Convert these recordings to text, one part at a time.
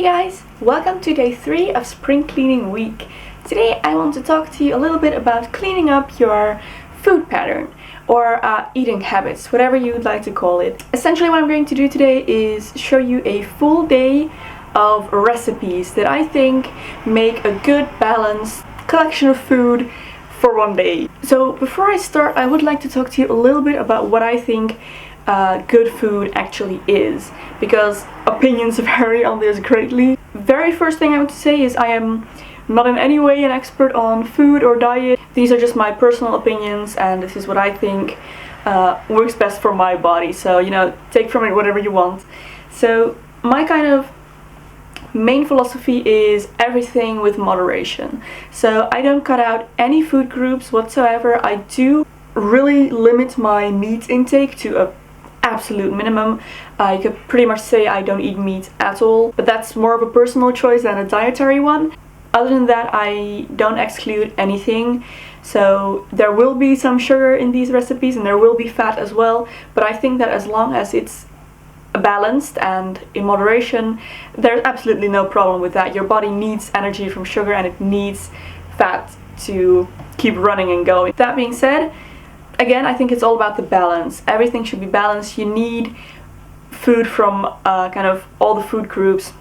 Hey guys, welcome to day 3 of spring cleaning week. Today I want to talk to you a little bit about cleaning up your food pattern or eating habits, whatever you would like to call it. Essentially what I'm going to do today is show you a full day of recipes that I think make a good balanced collection of food for one day. So before I start, I would like to talk to you a little bit about what I think good food actually is, because opinions vary on this greatly. Very first thing I want to say is I am not in any way an expert on food or diet. These are just my personal opinions and this is what I think works best for my body, so take from it whatever you want. So my kind of main philosophy is everything with moderation. So I don't cut out any food groups whatsoever. I do really limit my meat intake to a absolute minimum. You could pretty much say I don't eat meat at all, but that's more of a personal choice than a dietary one. Other than that, I don't exclude anything. So there will be some sugar in these recipes and there will be fat as well, but I think that as long as it's balanced and in moderation, there's absolutely no problem with that. Your body needs energy from sugar and it needs fat to keep running and going. That being said, again, I think it's all about the balance. Everything should be balanced. You need food from kind of all the food groups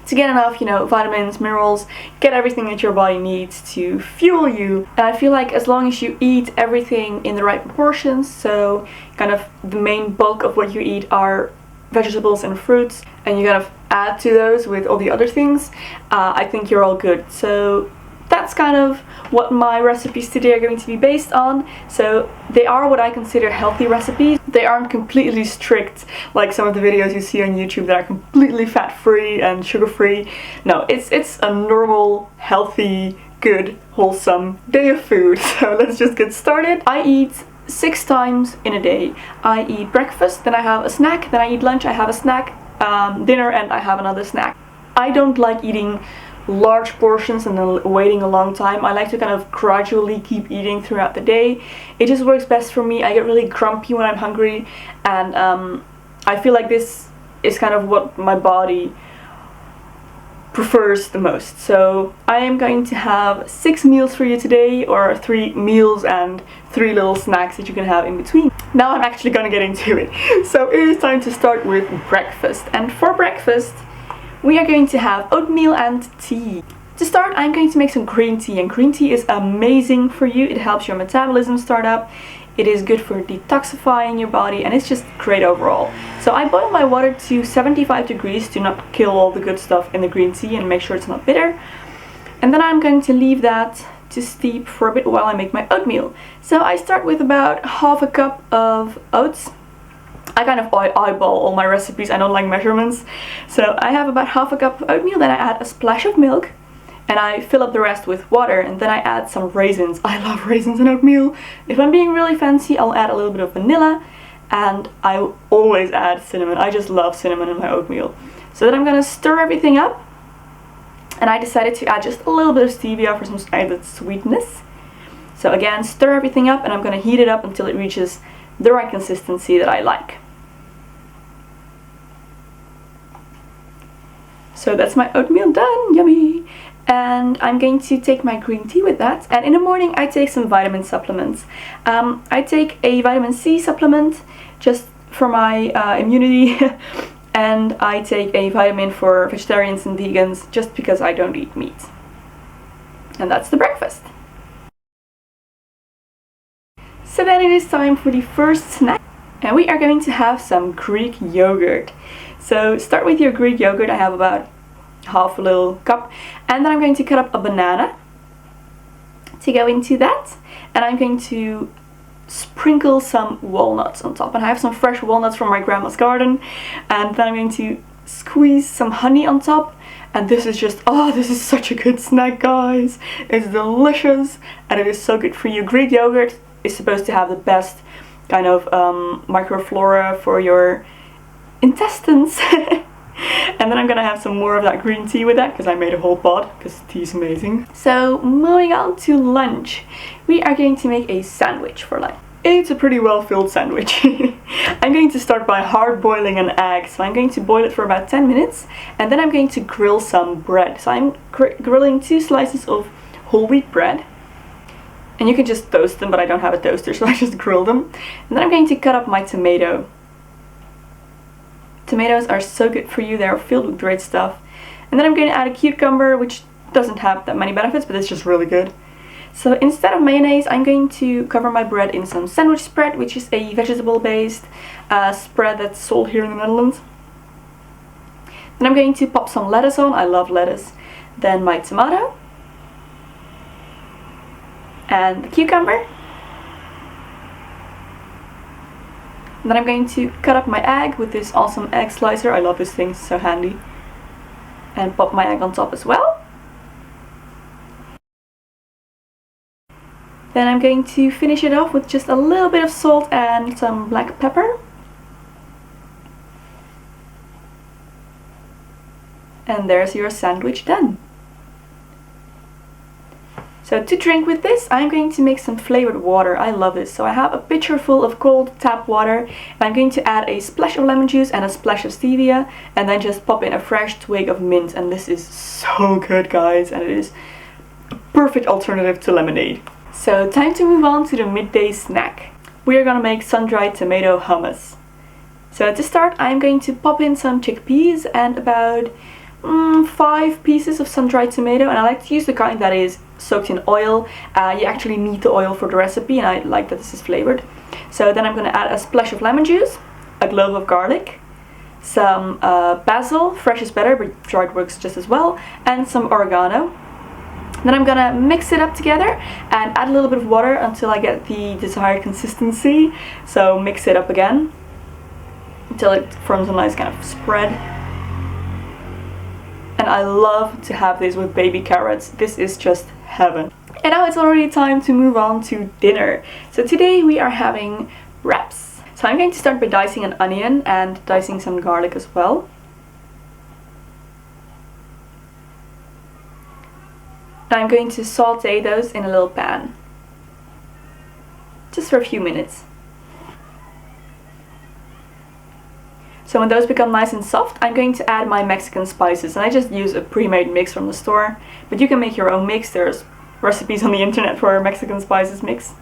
to get enough, vitamins, minerals, get everything that your body needs to fuel you. And I feel like as long as you eat everything in the right proportions, so kind of the main bulk of what you eat are vegetables and fruits, and you kind of add to those with all the other things, I think you're all good. So that's kind of what my recipes today are going to be based on. So they are what I consider healthy recipes. They aren't completely strict like some of the videos you see on YouTube that are completely fat-free and sugar-free. No, it's a normal, healthy, good, wholesome day of food. So let's just get started. I eat 6 times in a day. I eat breakfast, then I have a snack, then I eat lunch, I have a snack, dinner, and I have another snack. I don't like eating large portions and then waiting a long time. I like to kind of gradually keep eating throughout the day. It just works best for me. I get really grumpy when I'm hungry, and I feel like this is kind of what my body prefers the most. So I am going to have 6 meals for you today, or 3 meals and 3 little snacks that you can have in between. Now I'm actually gonna get into it. So it is time to start with breakfast, and for breakfast we are going to have oatmeal and tea. To start, I'm going to make some green tea, and green tea is amazing for you. It helps your metabolism start up. It is good for detoxifying your body, and it's just great overall. So I boil my water to 75 degrees to not kill all the good stuff in the green tea and make sure it's not bitter. And then I'm going to leave that to steep for a bit while I make my oatmeal. So I start with about half a cup of oats. I kind of eyeball all my recipes, I don't like measurements. So I have about half a cup of oatmeal, then I add a splash of milk, and I fill up the rest with water, and then I add some raisins. I love raisins in oatmeal. If I'm being really fancy, I'll add a little bit of vanilla, and I always add cinnamon. I just love cinnamon in my oatmeal. So then I'm gonna stir everything up, and I decided to add just a little bit of stevia for some added sweetness. So again, stir everything up, and I'm gonna heat it up until it reaches the right consistency that I like. So that's my oatmeal done, yummy! And I'm going to take my green tea with that. And in the morning I take some vitamin supplements. I take a vitamin C supplement just for my immunity and I take a vitamin for vegetarians and vegans just because I don't eat meat. And that's the breakfast. So then it is time for the first snack, and we are going to have some Greek yogurt. So start with your Greek yogurt. I have about half a little cup, and then I'm going to cut up a banana to go into that, and I'm going to sprinkle some walnuts on top, and I have some fresh walnuts from my grandma's garden, and then I'm going to squeeze some honey on top. And this is just, this is such a good snack, guys. It's delicious and it is so good for you. Greek yogurt is supposed to have the best kind of microflora for your intestines. And then I'm gonna have some more of that green tea with that because I made a whole pot because tea is amazing. So moving on to lunch, we are going to make a sandwich for lunch. It's a pretty well filled sandwich. I'm going to start by hard boiling an egg. So I'm going to boil it for about 10 minutes and then I'm going to grill some bread. So I'm grilling 2 slices of whole wheat bread. And you can just toast them, but I don't have a toaster, so I just grill them. And then I'm going to cut up my tomato. Tomatoes are so good for you, they're filled with great stuff. And then I'm going to add a cucumber, which doesn't have that many benefits, but it's just really good. So instead of mayonnaise, I'm going to cover my bread in some sandwich spread, which is a vegetable-based spread that's sold here in the Netherlands. Then I'm going to pop some lettuce on, I love lettuce. Then my tomato. And the cucumber. And then I'm going to cut up my egg with this awesome egg slicer. I love this thing, it's so handy. And pop my egg on top as well. Then I'm going to finish it off with just a little bit of salt and some black pepper. And there's your sandwich done. So to drink with this, I'm going to make some flavored water. I love this. So I have a pitcher full of cold tap water and I'm going to add a splash of lemon juice and a splash of stevia and then just pop in a fresh twig of mint, and this is so good, guys, and it is a perfect alternative to lemonade. So time to move on to the midday snack. We are gonna make sun-dried tomato hummus. So to start, I'm going to pop in some chickpeas and about 5 pieces of sun-dried tomato, and I like to use the kind that is soaked in oil. You actually need the oil for the recipe, and I like that this is flavored. So then I'm going to add a splash of lemon juice, a clove of garlic, some basil, fresh is better but dried works just as well, and some oregano. Then I'm gonna mix it up together and add a little bit of water until I get the desired consistency. So mix it up again until it forms a nice kind of spread. And I love to have this with baby carrots. This is just heaven. And now it's already time to move on to dinner. So today we are having wraps. So I'm going to start by dicing an onion and dicing some garlic as well. And I'm going to saute those in a little pan. Just for a few minutes. So when those become nice and soft, I'm going to add my Mexican spices, and I just use a pre-made mix from the store, but you can make your own mix. There's recipes on the internet for a Mexican spices mix.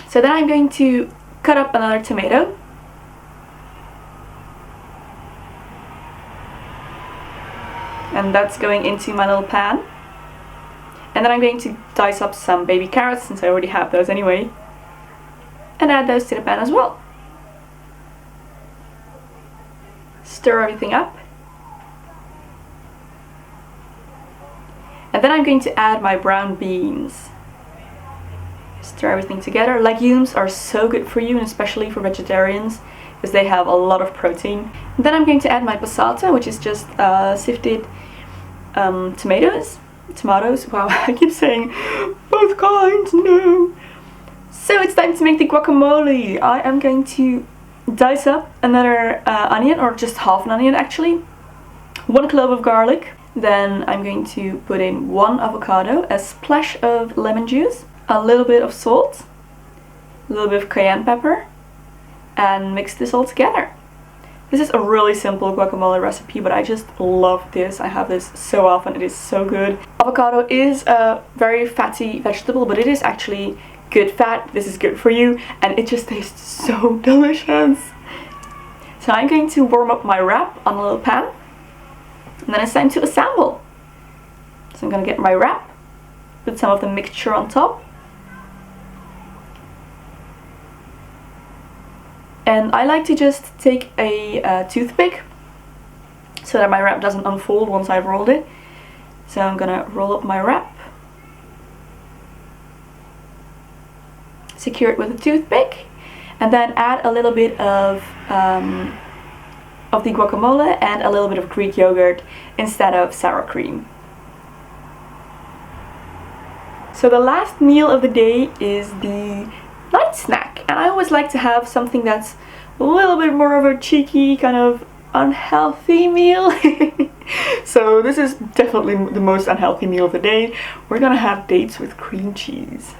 So then I'm going to cut up another tomato. And that's going into my little pan. And then I'm going to dice up some baby carrots, since I already have those anyway, and add those to the pan as well. Stir everything up. And then I'm going to add my brown beans. Stir everything together. Legumes are so good for you, and especially for vegetarians, because they have a lot of protein. And then I'm going to add my passata, which is just sifted tomatoes. Wow, I keep saying both kinds, no. So it's time to make the guacamole. I am going to dice up another onion, or just half an onion actually, 1 clove of garlic. Then I'm going to put in 1 avocado, a splash of lemon juice, a little bit of salt, a little bit of cayenne pepper, and mix this all together. This is a really simple guacamole recipe, but I just love this. I have this so often, it is so good. Avocado is a very fatty vegetable, but it is actually good fat. This is good for you, and it just tastes so delicious. So I'm going to warm up my wrap on a little pan, and then it's time to assemble. So I'm going to get my wrap, put some of the mixture on top, and I like to just take a toothpick so that my wrap doesn't unfold once I've rolled it. So I'm gonna roll up my wrap, secure it with a toothpick, and then add a little bit of the guacamole and a little bit of Greek yogurt instead of sour cream. So the last meal of the day is the night snack, and I always like to have something that's a little bit more of a cheeky, kind of unhealthy meal. So this is definitely the most unhealthy meal of the day. We're gonna have dates with cream cheese.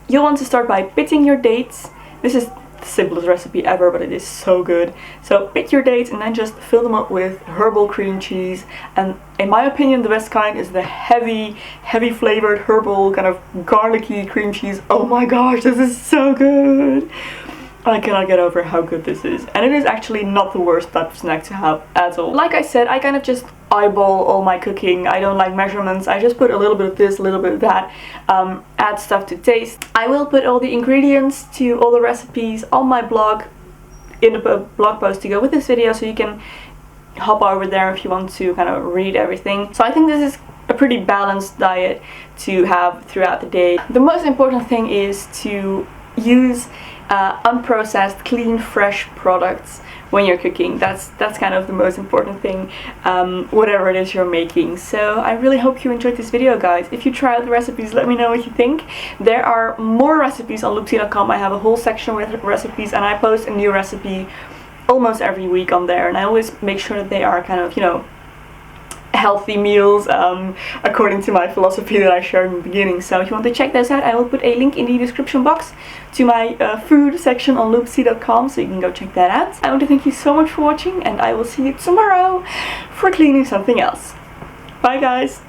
you'll want to start by pitting your dates. This is the simplest recipe ever, but it is so good. So pit your dates and then just fill them up with herbal cream cheese, and in my opinion the best kind is the heavy flavored herbal kind of garlicky cream cheese. Oh my gosh, this is so good! I cannot get over how good this is, and it is actually not the worst type of snack to have at all. Like I said, I kind of just eyeball all my cooking. I don't like measurements. I just put a little bit of this, a little bit of that, add stuff to taste. I will put all the ingredients to all the recipes on my blog in the blog post to go with this video, so you can hop over there if you want to kind of read everything. So I think this is a pretty balanced diet to have throughout the day. The most important thing is to use unprocessed, clean, fresh products when you're cooking. That's kind of the most important thing, whatever it is you're making. So I really hope you enjoyed this video, guys. If you try out the recipes, let me know what you think. There are more recipes on loopsy.com. I have a whole section with recipes, and I post a new recipe almost every week on there, and I always make sure that they are kind of, you know, healthy meals, according to my philosophy that I shared in the beginning. So if you want to check those out, I will put a link in the description box to my food section on loopsy.com, so you can go check that out. I want to thank you so much for watching, and I will see you tomorrow for cleaning something else. Bye guys!